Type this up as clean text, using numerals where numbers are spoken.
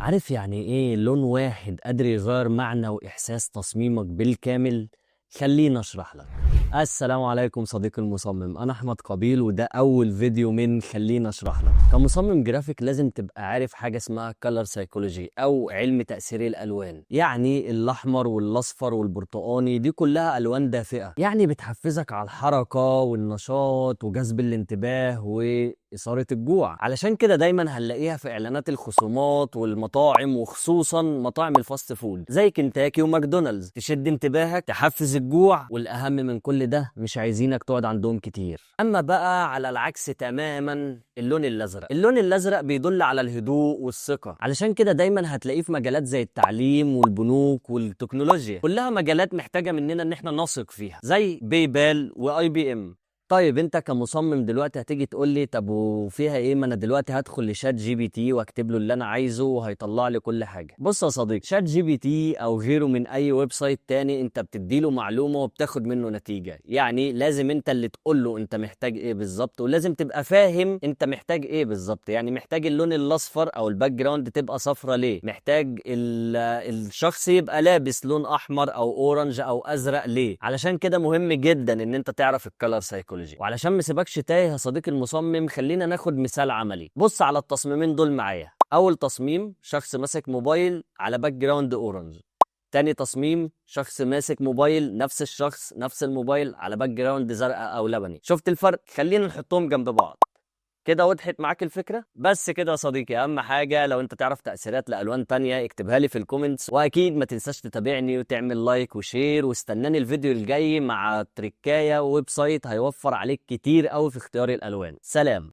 عارف يعني ايه لون واحد قادر يغير معنى واحساس تصميمك بالكامل؟ خليني اشرح لك. السلام عليكم صديقي المصمم، انا احمد قبيل وده اول فيديو من خليني اشرح لك. كمصمم جرافيك لازم تبقى عارف حاجه اسمها كولر سايكولوجي او علم تاثير الالوان. يعني الاحمر والاصفر والبرتقاني دي كلها الوان دافئه، يعني بتحفزك على الحركه والنشاط وجذب الانتباه إثارة الجوع. علشان كده دايما هنلاقيها في إعلانات الخصومات والمطاعم، وخصوصا مطاعم الفاست فود زي كنتاكي وماكدونالدز، تشد انتباهك، تحفز الجوع، والأهم من كل ده مش عايزينك تقعد عندهم كتير. أما بقى على العكس تماما اللون الأزرق. اللون الأزرق بيدل على الهدوء والثقة، علشان كده دايما هتلاقيه في مجالات زي التعليم والبنوك والتكنولوجيا، كلها مجالات محتاجة مننا إن احنا نثق فيها زي باي واي بي ام. طيب انت كمصمم دلوقتي هتيجي تقول لي طب وفيها ايه؟ ما انا دلوقتي هدخل لشات جي بي تي واكتب له اللي انا عايزه وهيطلع لي كل حاجه. بص يا صديقي، شات جي بي تي او غيره من اي ويب سايت تاني انت بتدي له معلومه وبتاخد منه نتيجه. يعني لازم انت اللي تقول له انت محتاج ايه بالظبط، ولازم تبقى فاهم انت محتاج ايه بالظبط. يعني محتاج اللون الاصفر او الباك جراوند تبقى صفرة ليه؟ محتاج الشخص يبقى لابس لون احمر او اورنج او ازرق ليه؟ علشان كده مهم جدا ان انت تعرف الكالر سايكولوجي. وعلشان ما سيبكش تايه يا صديقي المصمم، خلينا ناخد مثال عملي. بص على التصميمين دول معايا. اول تصميم شخص ماسك موبايل على باك جراوند اورنج. تاني تصميم شخص ماسك موبايل، نفس الشخص نفس الموبايل على باك جراوند زرقاء او لبني. شفت الفرق؟ خلينا نحطهم جنب بعض. كده وضحت معاك الفكرة؟ بس كده يا صديقي. أهم حاجة لو أنت تعرف تأثيرات لألوان تانية اكتبها لي في الكومنتس، وأكيد ما تنساش تتابعني وتعمل لايك وشير، واستناني الفيديو الجاي مع تريكاية وويب سايت هيوفر عليك كتير أوي في اختيار الألوان. سلام.